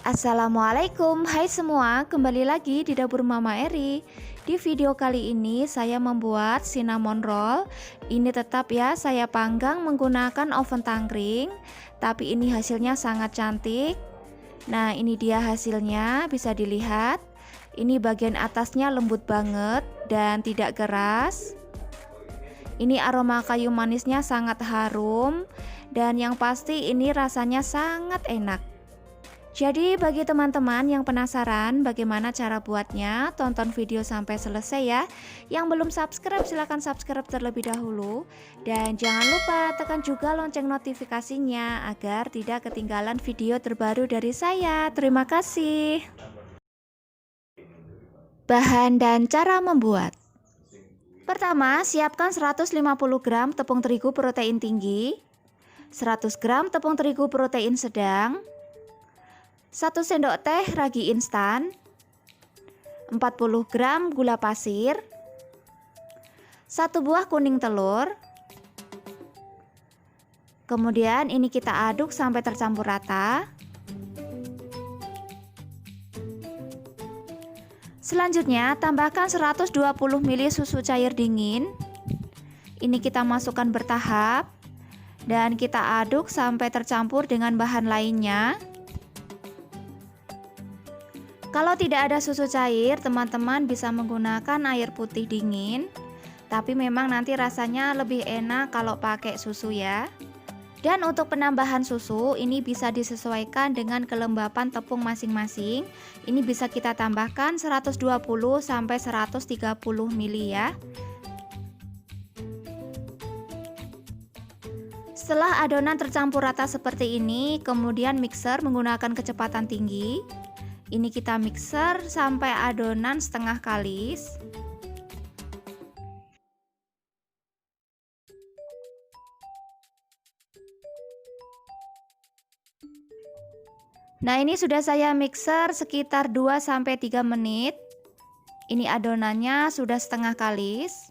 Assalamualaikum, hai semua, kembali lagi di dapur Mama Eri. Di video kali ini saya membuat cinnamon roll. Ini tetap ya saya panggang menggunakan oven tangkring, tapi ini hasilnya sangat cantik. Nah, ini dia hasilnya, bisa dilihat. Ini bagian atasnya lembut banget dan tidak keras. Ini aroma kayu manisnya sangat harum, dan yang pasti ini rasanya sangat enak. Jadi bagi teman-teman yang penasaran bagaimana cara buatnya, tonton video sampai selesai ya. Yang belum subscribe silahkan subscribe terlebih dahulu. Dan jangan lupa tekan juga lonceng notifikasinya agar tidak ketinggalan video terbaru dari saya. Terima kasih. Bahan dan cara membuat. Pertama, siapkan 150 gram tepung terigu protein tinggi, 100 gram tepung terigu protein sedang, 1 sendok teh ragi instan, 40 gram gula pasir, 1 buah kuning telur. Kemudian ini kita aduk sampai tercampur rata. Selanjutnya tambahkan 120 ml susu cair dingin. Ini kita masukkan bertahap dan kita aduk sampai tercampur dengan bahan lainnya. Kalau tidak ada susu cair, teman-teman bisa menggunakan air putih dingin, tapi memang nanti rasanya lebih enak kalau pakai susu ya. Dan untuk penambahan susu ini bisa disesuaikan dengan kelembapan tepung masing-masing. Ini bisa kita tambahkan 120 sampai 130 ml ya. Setelah adonan tercampur rata seperti ini, kemudian mixer menggunakan kecepatan tinggi. Ini kita mixer sampai adonan setengah kalis. Nah, ini sudah saya mixer sekitar 2-3 menit. Ini adonannya sudah setengah kalis.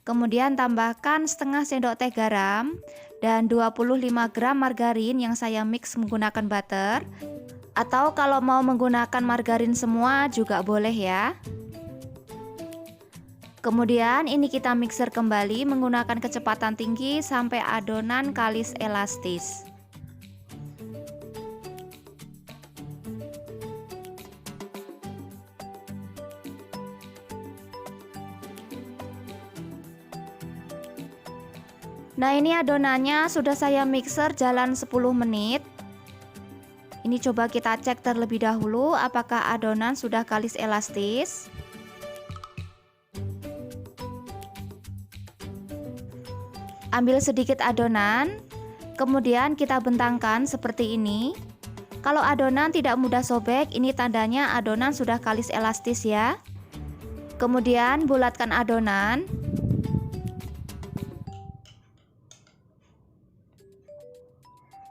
Kemudian tambahkan setengah sendok teh garam dan 25 gram margarin yang saya mix menggunakan butter. Atau kalau mau menggunakan margarin semua juga boleh ya. Kemudian ini kita mixer kembali menggunakan kecepatan tinggi sampai adonan kalis elastis. Nah, ini adonannya sudah saya mixer jalan 10 menit. Ini coba kita cek terlebih dahulu apakah adonan sudah kalis elastis. Ambil sedikit adonan, kemudian kita bentangkan seperti ini. Kalau adonan tidak mudah sobek, ini tandanya adonan sudah kalis elastis ya. Kemudian bulatkan adonan.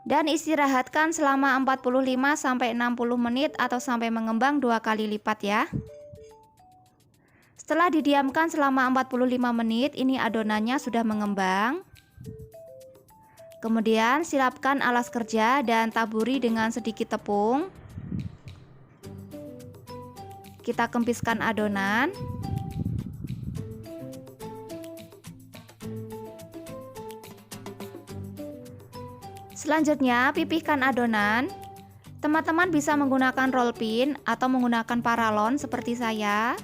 Dan istirahatkan selama 45-60 menit atau sampai mengembang 2 kali lipat ya. Setelah didiamkan selama 45 menit, ini adonannya sudah mengembang. Kemudian siapkan alas kerja dan taburi dengan sedikit tepung. Kita kempiskan adonan. Selanjutnya pipihkan adonan. Teman-teman bisa menggunakan roll pin atau menggunakan paralon seperti saya.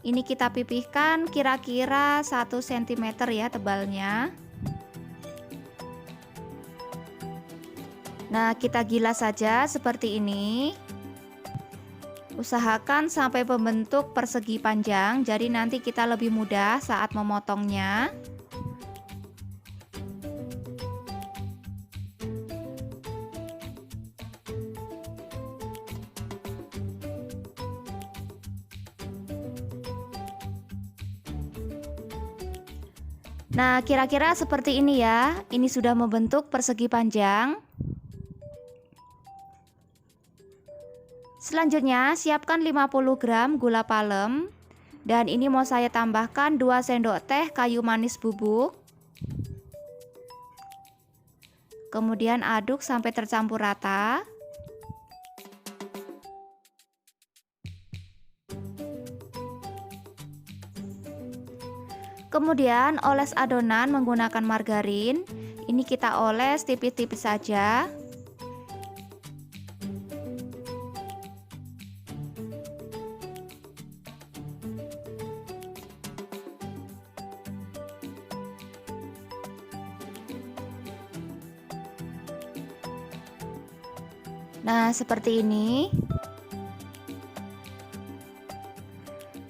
Ini kita pipihkan kira-kira 1 cm ya tebalnya. Nah, kita gilas saja seperti ini. Usahakan sampai membentuk persegi panjang, jadi nanti kita lebih mudah saat memotongnya. Nah, kira-kira seperti ini ya. Ini sudah membentuk persegi panjang. Selanjutnya, siapkan 50 gram gula palem. Dan ini mau saya tambahkan 2 sendok teh kayu manis bubuk. Kemudian aduk sampai tercampur rata. Kemudian oles adonan menggunakan margarin. Ini kita oles tipis-tipis saja. Nah, seperti ini.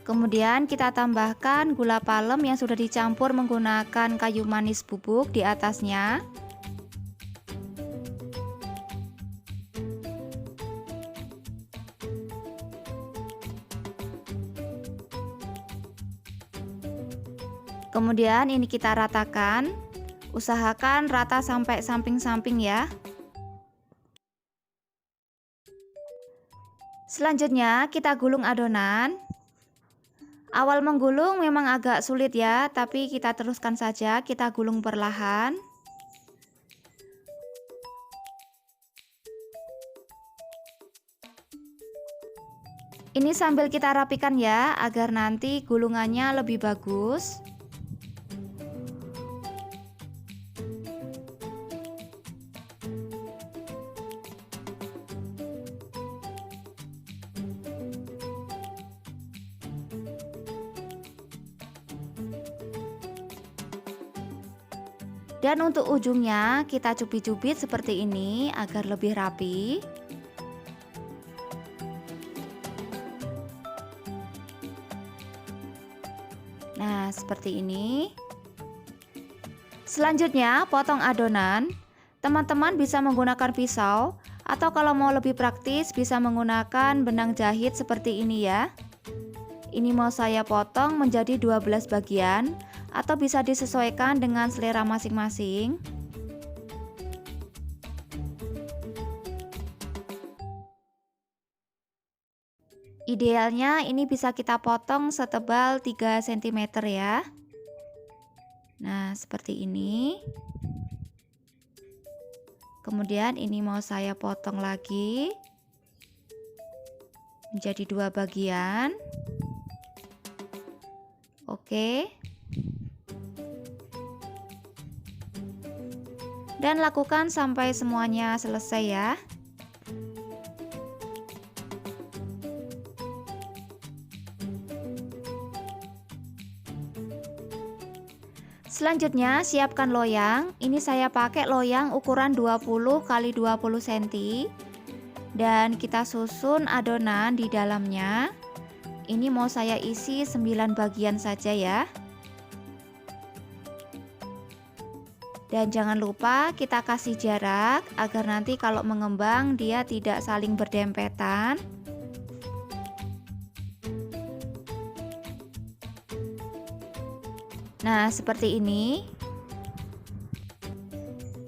Kemudian kita tambahkan gula palem yang sudah dicampur menggunakan kayu manis bubuk di atasnya. Kemudian ini kita ratakan. Usahakan rata sampai samping-samping ya. Selanjutnya kita gulung adonan. Awal menggulung memang agak sulit ya, tapi kita teruskan saja, kita gulung perlahan. Ini sambil kita rapikan ya, agar nanti gulungannya lebih bagus. Dan untuk ujungnya kita cubit-cubit seperti ini agar lebih rapi. Nah, seperti ini. Selanjutnya, potong adonan. Teman-teman bisa menggunakan pisau atau kalau mau lebih praktis bisa menggunakan benang jahit seperti ini ya. Ini mau saya potong menjadi 12 bagian atau bisa disesuaikan dengan selera masing-masing. Idealnya ini bisa kita potong setebal 3 cm ya. Nah, seperti ini. Kemudian ini mau saya potong lagi menjadi 2 bagian. Oke. Dan lakukan sampai semuanya selesai ya. Selanjutnya siapkan loyang. Ini saya pakai loyang ukuran 20 x 20 cm. Dan kita susun adonan di dalamnya. Ini mau saya isi 9 bagian saja ya. Dan jangan lupa kita kasih jarak agar nanti kalau mengembang dia tidak saling berdempetan. Nah, seperti ini.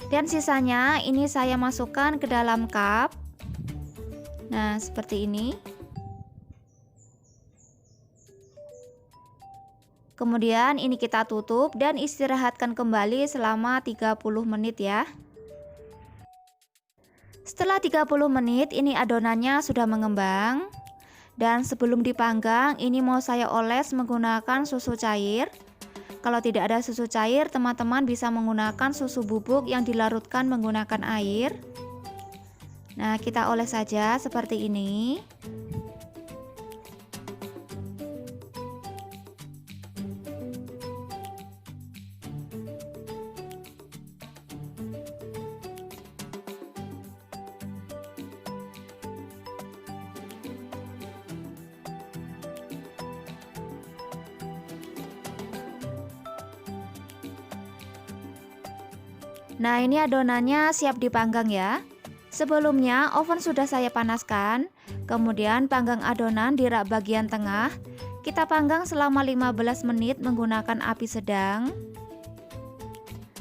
Dan sisanya ini saya masukkan ke dalam cup. Nah, seperti ini. Kemudian ini kita tutup dan istirahatkan kembali selama 30 menit ya. Setelah 30 menit ini adonannya sudah mengembang. Dan sebelum dipanggang ini mau saya oles menggunakan susu cair. Kalau tidak ada susu cair, teman-teman bisa menggunakan susu bubuk yang dilarutkan menggunakan air. Nah, kita oles saja seperti ini. Nah, ini adonannya siap dipanggang ya. Sebelumnya oven sudah saya panaskan. Kemudian panggang adonan di rak bagian tengah. Kita panggang selama 15 menit menggunakan api sedang.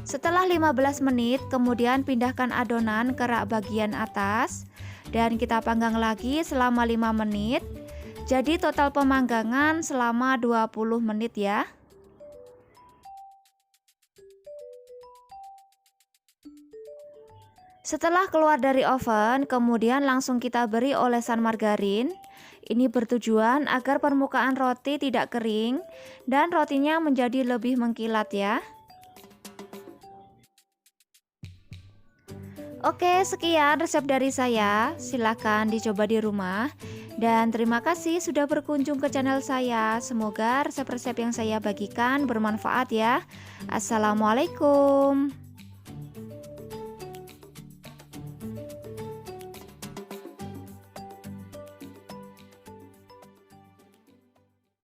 Setelah 15 menit, kemudian pindahkan adonan ke rak bagian atas. Dan kita panggang lagi selama 5 menit. Jadi total pemanggangan selama 20 menit ya. Setelah keluar dari oven, kemudian langsung kita beri olesan margarin. Ini bertujuan agar permukaan roti tidak kering dan rotinya menjadi lebih mengkilat ya. Oke, sekian resep dari saya. Silahkan dicoba di rumah. Dan terima kasih sudah berkunjung ke channel saya. Semoga resep-resep yang saya bagikan bermanfaat ya. Assalamualaikum.